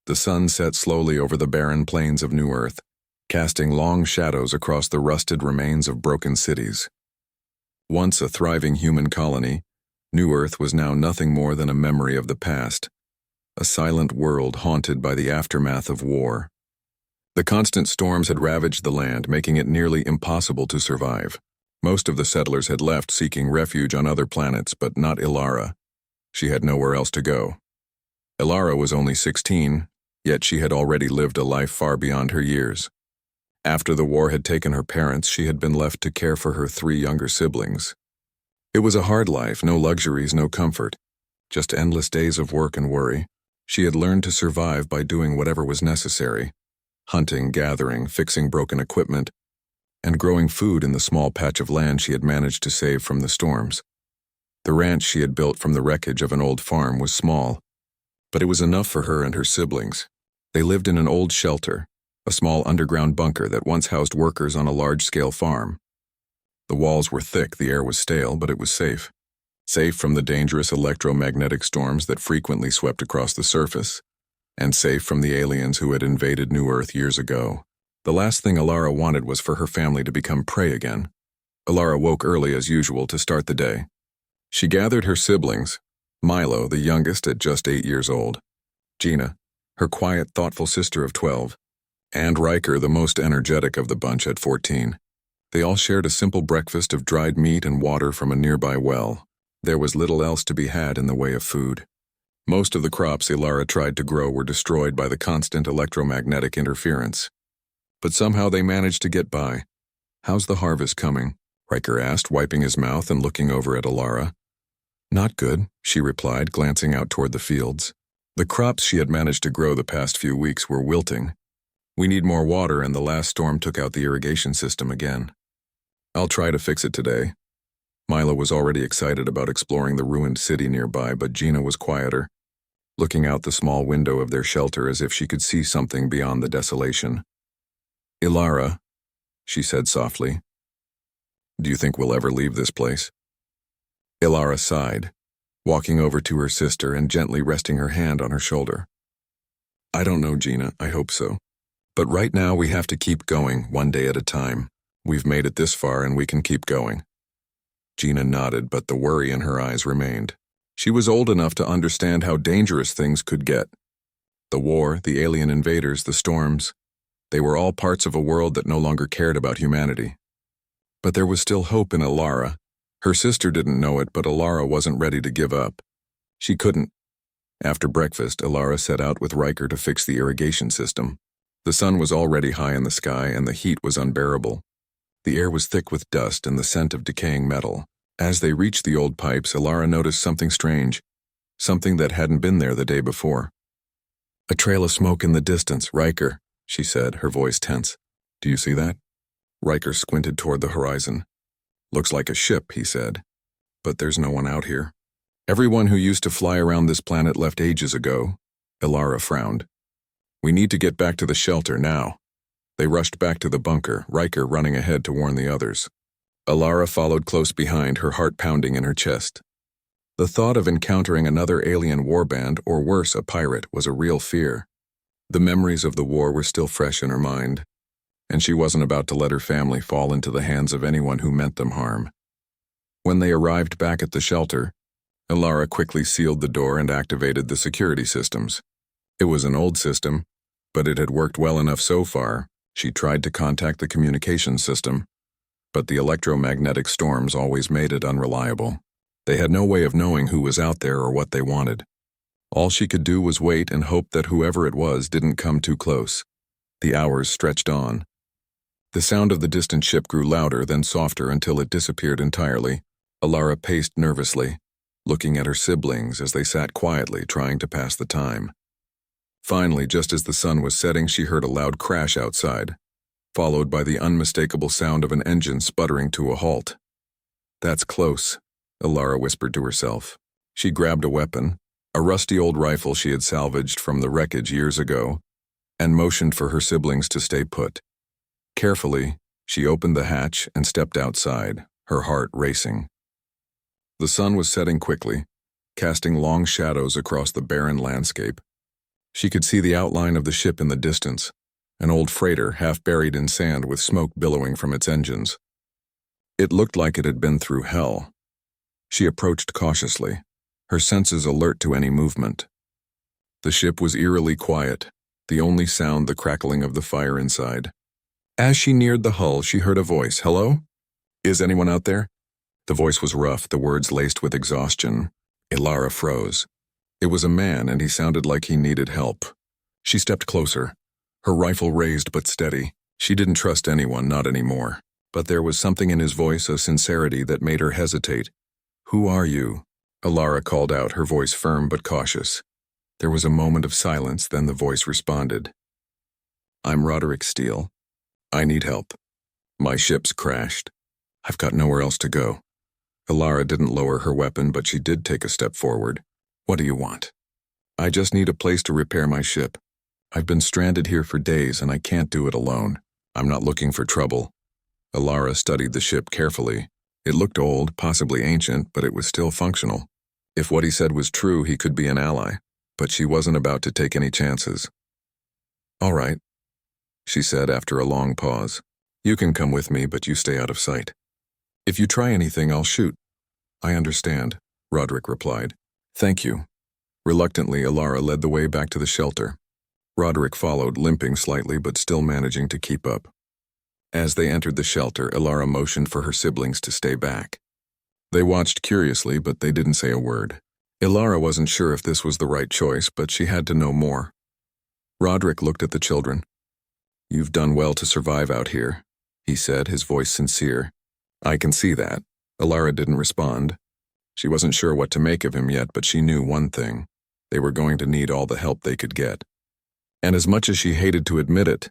The sun set slowly over the barren plains of New Earth, casting long shadows across the rusted remains of broken cities. Once a thriving human colony, New Earth was now nothing more than a memory of the past, a silent world haunted by the aftermath of war. The constant storms had ravaged the land, making it nearly impossible to survive. Most of the settlers had left seeking refuge on other planets, but not Ilara. She had nowhere else to go. Ilara was only 16, yet she had already lived a life far beyond her years. After the war had taken her parents, she had been left to care for her 3 younger siblings. It was a hard life, no luxuries, no comfort, just endless days of work and worry. She had learned to survive by doing whatever was necessary, hunting, gathering, fixing broken equipment, and growing food in the small patch of land she had managed to save from the storms. The ranch she had built from the wreckage of an old farm was small, but it was enough for her and her siblings. They lived in an old shelter, a small underground bunker that once housed workers on a large-scale farm. The walls were thick, the air was stale, but it was safe. Safe from the dangerous electromagnetic storms that frequently swept across the surface, and safe from the aliens who had invaded New Earth years ago. The last thing Ilara wanted was for her family to become prey again. Ilara woke early as usual to start the day. She gathered her siblings, Milo, the youngest at just 8 years old, Gina, her quiet, thoughtful sister of 12, and Riker, the most energetic of the bunch at 14. They all shared a simple breakfast of dried meat and water from a nearby well. There was little else to be had in the way of food. Most of the crops Ilara tried to grow were destroyed by the constant electromagnetic interference. But somehow they managed to get by. "How's the harvest coming?" Riker asked, wiping his mouth and looking over at Ilara. "Not good," she replied, glancing out toward the fields. The crops she had managed to grow the past few weeks were wilting. "We need more water, and the last storm took out the irrigation system again. I'll try to fix it today." Milo was already excited about exploring the ruined city nearby, but Gina was quieter, looking out the small window of their shelter as if she could see something beyond the desolation. "Ilara," she said softly, "do you think we'll ever leave this place?" Ilara sighed, walking over to her sister and gently resting her hand on her shoulder. "I don't know, Gina, I hope so. But right now we have to keep going, one day at a time. We've made it this far and we can keep going." Gina nodded, but the worry in her eyes remained. She was old enough to understand how dangerous things could get. The war, the alien invaders, the storms, they were all parts of a world that no longer cared about humanity. But there was still hope in Ilara. Her sister didn't know it, but Ilara wasn't ready to give up. She couldn't. After breakfast, Ilara set out with Riker to fix the irrigation system. The sun was already high in the sky and the heat was unbearable. The air was thick with dust and the scent of decaying metal. As they reached the old pipes, Ilara noticed something strange, something that hadn't been there the day before. "A trail of smoke in the distance, Riker," she said, her voice tense. "Do you see that?" Riker squinted toward the horizon. "Looks like a ship," he said. "But there's no one out here. Everyone who used to fly around this planet left ages ago." Ilara frowned. "We need to get back to the shelter now." They rushed back to the bunker, Riker running ahead to warn the others. Ilara followed close behind, her heart pounding in her chest. The thought of encountering another alien warband, or worse, a pirate, was a real fear. The memories of the war were still fresh in her mind, and she wasn't about to let her family fall into the hands of anyone who meant them harm. When they arrived back at the shelter, Ilara quickly sealed the door and activated the security systems. It was an old system, but it had worked well enough so far. She tried to contact the communications system, but the electromagnetic storms always made it unreliable. They had no way of knowing who was out there or what they wanted. All she could do was wait and hope that whoever it was didn't come too close. The hours stretched on. The sound of the distant ship grew louder, then softer until it disappeared entirely. Ilara paced nervously, looking at her siblings as they sat quietly trying to pass the time. Finally, just as the sun was setting, she heard a loud crash outside, followed by the unmistakable sound of an engine sputtering to a halt. "That's close," Ilara whispered to herself. She grabbed a weapon, a rusty old rifle she had salvaged from the wreckage years ago, and motioned for her siblings to stay put. Carefully, she opened the hatch and stepped outside, her heart racing. The sun was setting quickly, casting long shadows across the barren landscape. She could see the outline of the ship in the distance, an old freighter half buried in sand with smoke billowing from its engines. It looked like it had been through hell. She approached cautiously, her senses alert to any movement. The ship was eerily quiet, the only sound the crackling of the fire inside. As she neared the hull, she heard a voice. "Hello? Is anyone out there?" The voice was rough, the words laced with exhaustion. Ilara froze. It was a man, and he sounded like he needed help. She stepped closer, her rifle raised but steady. She didn't trust anyone, not anymore. But there was something in his voice, a sincerity that made her hesitate. "Who are you?" Ilara called out, her voice firm but cautious. There was a moment of silence, then the voice responded. "I'm Roderick Steele. I need help. My ship's crashed. I've got nowhere else to go." Ilara didn't lower her weapon, but she did take a step forward. "What do you want?" "I just need a place to repair my ship. I've been stranded here for days and I can't do it alone. I'm not looking for trouble." Ilara studied the ship carefully. It looked old, possibly ancient, but it was still functional. If what he said was true, he could be an ally, but she wasn't about to take any chances. "All right," she said after a long pause. "You can come with me, but you stay out of sight. If you try anything, I'll shoot." "I understand," Roderick replied. "Thank you." Reluctantly, Ilara led the way back to the shelter. Roderick followed, limping slightly but still managing to keep up. As they entered the shelter, Ilara motioned for her siblings to stay back. They watched curiously, but they didn't say a word. Ilara wasn't sure if this was the right choice, but she had to know more. Roderick looked at the children. "You've done well to survive out here," he said, his voice sincere. "I can see that." Ilara didn't respond. She wasn't sure what to make of him yet, but she knew one thing. They were going to need all the help they could get. And as much as she hated to admit it,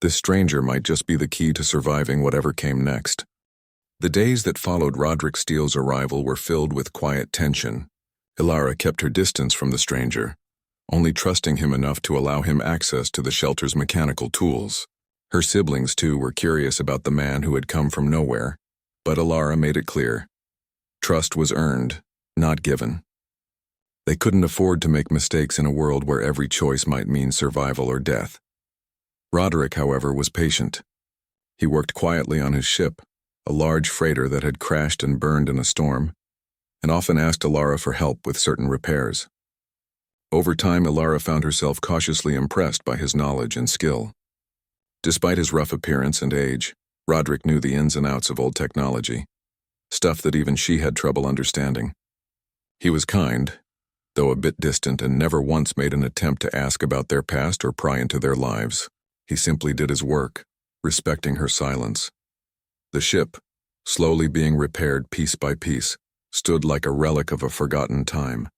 this stranger might just be the key to surviving whatever came next. The days that followed Roderick Steele's arrival were filled with quiet tension. Ilara kept her distance from the stranger, only trusting him enough to allow him access to the shelter's mechanical tools. Her siblings, too, were curious about the man who had come from nowhere, but Ilara made it clear. Trust was earned, not given. They couldn't afford to make mistakes in a world where every choice might mean survival or death. Roderick, however, was patient. He worked quietly on his ship, a large freighter that had crashed and burned in a storm, and often asked Ilara for help with certain repairs. Over time, Ilara found herself cautiously impressed by his knowledge and skill. Despite his rough appearance and age, Roderick knew the ins and outs of old technology, stuff that even she had trouble understanding. He was kind, though a bit distant, and never once made an attempt to ask about their past or pry into their lives. He simply did his work, respecting her silence. The ship, slowly being repaired piece by piece, stood like a relic of a forgotten time.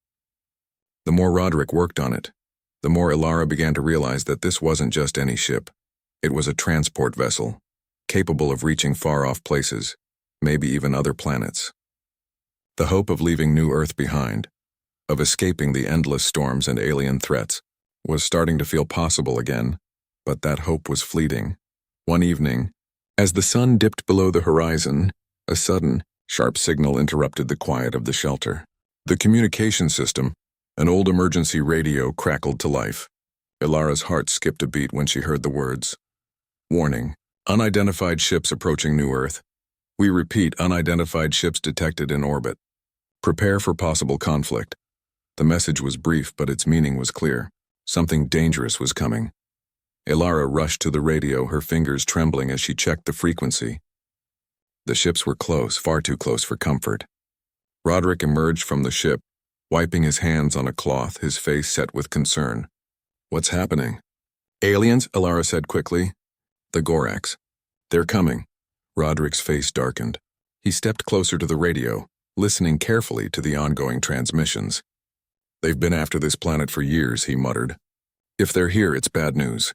The more Roderick worked on it, the more Ilara began to realize that this wasn't just any ship. It was a transport vessel, capable of reaching far-off places, maybe even other planets. The hope of leaving New Earth behind, of escaping the endless storms and alien threats, was starting to feel possible again, but that hope was fleeting. One evening, as the sun dipped below the horizon, a sudden, sharp signal interrupted the quiet of the shelter. The communication system, an old emergency radio, crackled to life. Ilara's heart skipped a beat when she heard the words. "Warning, unidentified ships approaching New Earth. We repeat, unidentified ships detected in orbit. Prepare for possible conflict." The message was brief, but its meaning was clear. Something dangerous was coming. Ilara rushed to the radio, her fingers trembling as she checked the frequency. The ships were close, far too close for comfort. Roderick emerged from the ship, wiping his hands on a cloth, his face set with concern. "What's happening?" "Aliens," Ilara said quickly. "The Gorax. They're coming." Roderick's face darkened. He stepped closer to the radio, listening carefully to the ongoing transmissions. "They've been after this planet for years," he muttered. "If they're here, it's bad news."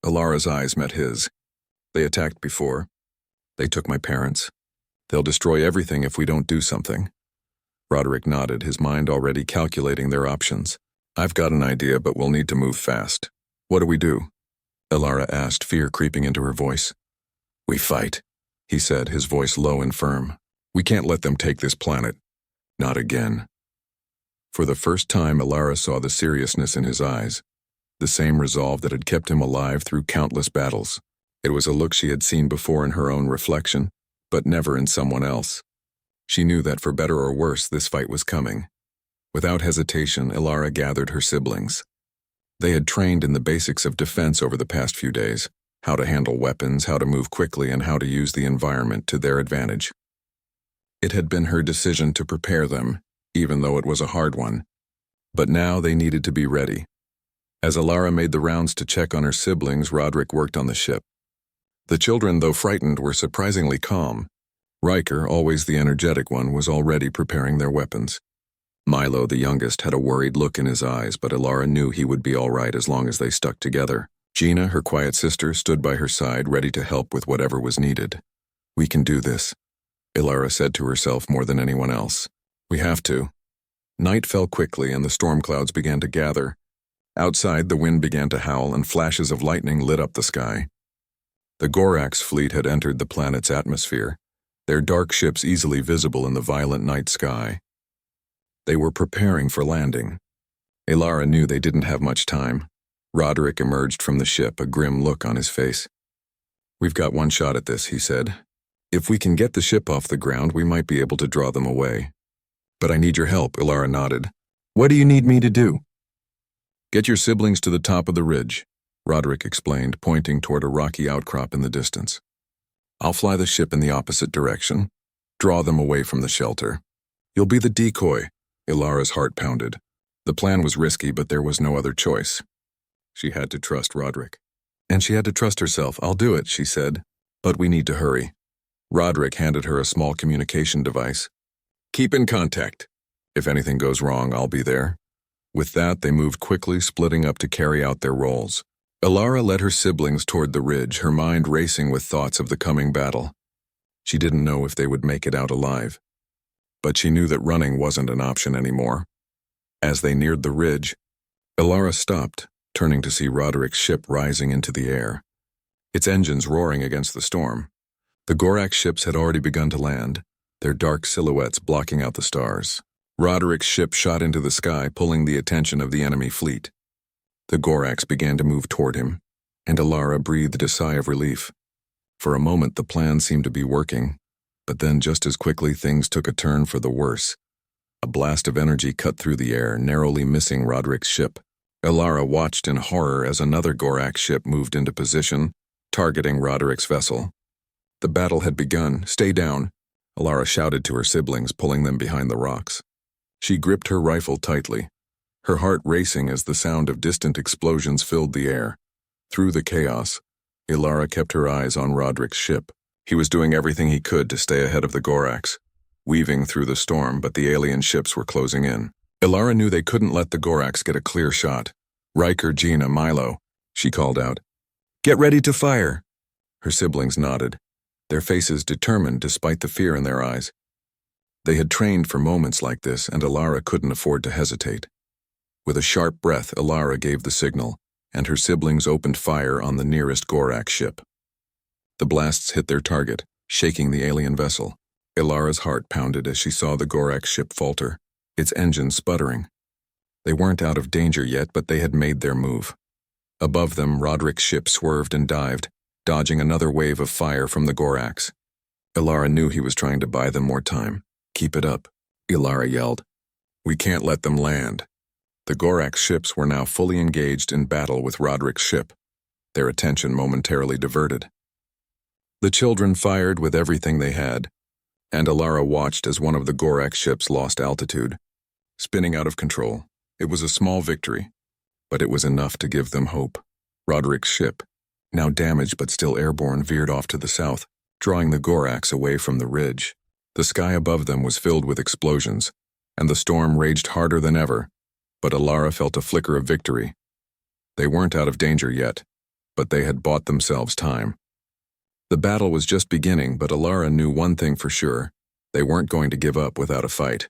Ilara's eyes met his. "They attacked before. They took my parents. They'll destroy everything if we don't do something." Roderick nodded, his mind already calculating their options. "I've got an idea, but we'll need to move fast." "What do we do?" Ilara asked, fear creeping into her voice. "We fight," he said, his voice low and firm. "We can't let them take this planet. Not again." For the first time, Ilara saw the seriousness in his eyes. the same resolve that had kept him alive through countless battles. It was a look she had seen before in her own reflection, but never in someone else. She knew that for better or worse, this fight was coming. Without hesitation, Ilara gathered her siblings. They had trained in the basics of defense over the past few days, how to handle weapons, how to move quickly, and how to use the environment to their advantage. It had been her decision to prepare them, even though it was a hard one. But now they needed to be ready. As Ilara made the rounds to check on her siblings, Roderick worked on the ship. The children, though frightened, were surprisingly calm. Riker, always the energetic one, was already preparing their weapons. Milo, the youngest, had a worried look in his eyes, but Ilara knew he would be all right as long as they stuck together. Gina, her quiet sister, stood by her side, ready to help with whatever was needed. "We can do this," Ilara said to herself more than anyone else. "We have to." Night fell quickly and the storm clouds began to gather. Outside, the wind began to howl and flashes of lightning lit up the sky. The Gorax fleet had entered the planet's atmosphere, their dark ships easily visible in the violent night sky. They were preparing for landing. Ilara knew they didn't have much time. Roderick emerged from the ship, a grim look on his face. "We've got one shot at this," he said. "If we can get the ship off the ground, we might be able to draw them away." "But I need your help," Ilara nodded. "What do you need me to do?" "Get your siblings to the top of the ridge," Roderick explained, pointing toward a rocky outcrop in the distance. "I'll fly the ship in the opposite direction. Draw them away from the shelter. You'll be the decoy." Ilara's heart pounded. The plan was risky, but there was no other choice. She had to trust Roderick. And she had to trust herself. "I'll do it," she said. "But we need to hurry." Roderick handed her a small communication device. "Keep in contact. If anything goes wrong, I'll be there." With that, they moved quickly, splitting up to carry out their roles. Ilara led her siblings toward the ridge, her mind racing with thoughts of the coming battle. She didn't know if they would make it out alive. But she knew that running wasn't an option anymore. As they neared the ridge, Ilara stopped, turning to see Roderick's ship rising into the air, its engines roaring against the storm. The Gorax ships had already begun to land, their dark silhouettes blocking out the stars. Roderick's ship shot into the sky, pulling the attention of the enemy fleet. The Gorax began to move toward him, and Ilara breathed a sigh of relief. For a moment, the plan seemed to be working, but then just as quickly things took a turn for the worse. A blast of energy cut through the air, narrowly missing Roderick's ship. Ilara watched in horror as another Gorax ship moved into position, targeting Roderick's vessel. The battle had begun. "Stay down," Ilara shouted to her siblings, pulling them behind the rocks. She gripped her rifle tightly, her heart racing as the sound of distant explosions filled the air. Through the chaos, Ilara kept her eyes on Roderick's ship. He was doing everything he could to stay ahead of the Gorax, weaving through the storm, but the alien ships were closing in. Ilara knew they couldn't let the Gorax get a clear shot. "Riker, Gina, Milo," she called out. "Get ready to fire." Her siblings nodded, their faces determined despite the fear in their eyes. They had trained for moments like this, and Ilara couldn't afford to hesitate. With a sharp breath, Ilara gave the signal, and her siblings opened fire on the nearest Gorax ship. The blasts hit their target, shaking the alien vessel. Ilara's heart pounded as she saw the Gorax ship falter, its engine sputtering. They weren't out of danger yet, but they had made their move. Above them, Roderick's ship swerved and dived, dodging another wave of fire from the Gorax. Ilara knew he was trying to buy them more time. "Keep it up," Ilara yelled. "We can't let them land." The Gorax ships were now fully engaged in battle with Roderick's ship, their attention momentarily diverted. The children fired with everything they had, and Ilara watched as one of the Gorax ships lost altitude, spinning out of control. It was a small victory, but it was enough to give them hope. Roderick's ship, now damaged but still airborne, veered off to the south, drawing the Gorax away from the ridge. The sky above them was filled with explosions, and the storm raged harder than ever, but Ilara felt a flicker of victory. They weren't out of danger yet, but they had bought themselves time. The battle was just beginning, but Ilara knew one thing for sure: they weren't going to give up without a fight.